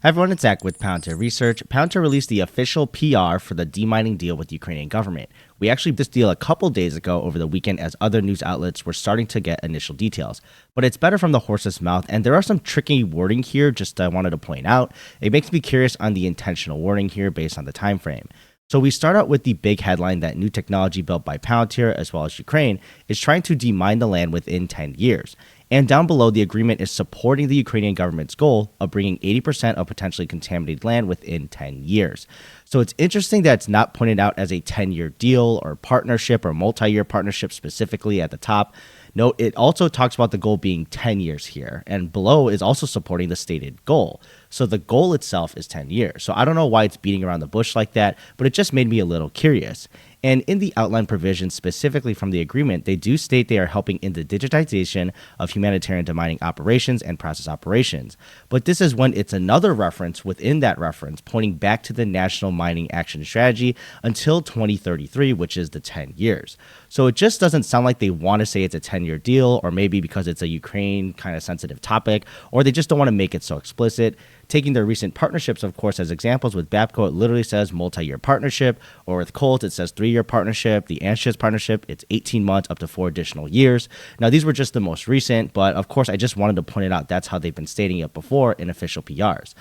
Hi everyone, it's Zach with Palantir Research. Palantir released the official PR for the demining deal with the Ukrainian government. We actually did this deal a couple days ago over the weekend as other news outlets were starting to get initial details. But it's better from the horse's mouth, and there are some tricky wording here just I wanted to point out. It makes me curious on the intentional wording here based on the time frame. So we start out with the big headline that new technology built by Palantir as well as Ukraine is trying to demine the land within 10 years. And down below, the agreement is supporting the Ukrainian government's goal of bringing 80% of potentially contaminated land within 10 years. So it's interesting that it's not pointed out as a 10-year deal or partnership or multi-year partnership specifically at the top. Note, it also talks about the goal being 10 years here, and below is also supporting the stated goal. So the goal itself is 10 years. So I don't know why it's beating around the bush like that, but it just made me a little curious. And in the outline provisions specifically from the agreement, they do state they are helping in the digitization of humanitarian demining operations and process operations. But this is when it's another reference within that reference pointing back to the National Mining Action Strategy until 2033, which is the 10 years. So it just doesn't sound like they want to say it's a 10-year deal, or maybe because it's a Ukraine kind of sensitive topic, or they just don't want to make it so explicit. Taking their recent partnerships, of course, as examples, with Babco, it literally says multi-year partnership, or with Colt, it says 3-year partnership. The Anschutz partnership, it's 18 months up to 4 additional years. Now, these were just the most recent, but of course, I just wanted to point it out. That's how they've been stating it before in official PRs.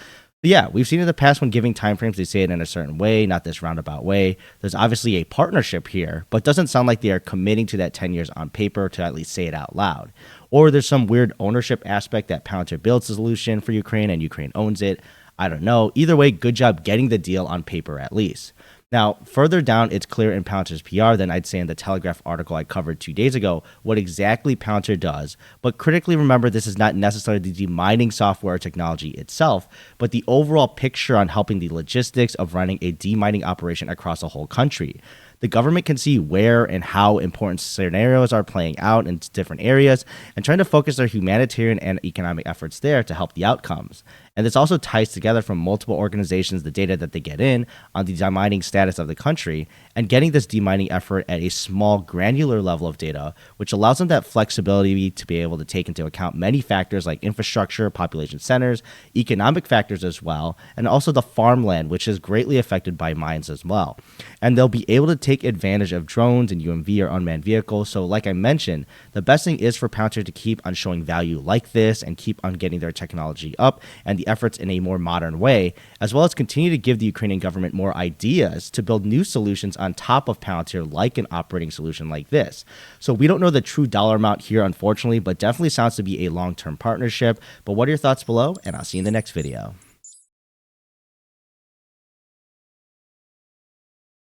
But yeah, we've seen in the past when giving timeframes, they say it in a certain way, not this roundabout way. There's obviously a partnership here, but doesn't sound like they are committing to that 10 years on paper to at least say it out loud. Or there's some weird ownership aspect that Palantir builds the solution for Ukraine and Ukraine owns it. I don't know. Either way, good job getting the deal on paper at least. Now, further down, it's clear in Palantir's PR than I'd say in the Telegraph article I covered 2 days ago what exactly Palantir does. But critically remember, this is not necessarily the demining software or technology itself, but the overall picture on helping the logistics of running a demining operation across a whole country. The government can see where and how important scenarios are playing out in different areas and trying to focus their humanitarian and economic efforts there to help the outcomes. And this also ties together from multiple organizations the data that they get in on the demining status of the country and getting this demining effort at a small granular level of data, which allows them that flexibility to be able to take into account many factors like infrastructure, population centers, economic factors as well, and also the farmland, which is greatly affected by mines as well. And they'll be able to take advantage of drones and UMV or unmanned vehicles. So like I mentioned, the best thing is for Palantir to keep on showing value like this and keep on getting their technology up and the efforts in a more modern way, as well as continue to give the Ukrainian government more ideas to build new solutions on top of Palantir, like an operating solution like this. So we don't know the true dollar amount here, unfortunately, but definitely sounds to be a long-term partnership. But what are your thoughts below? And I'll see you in the next video.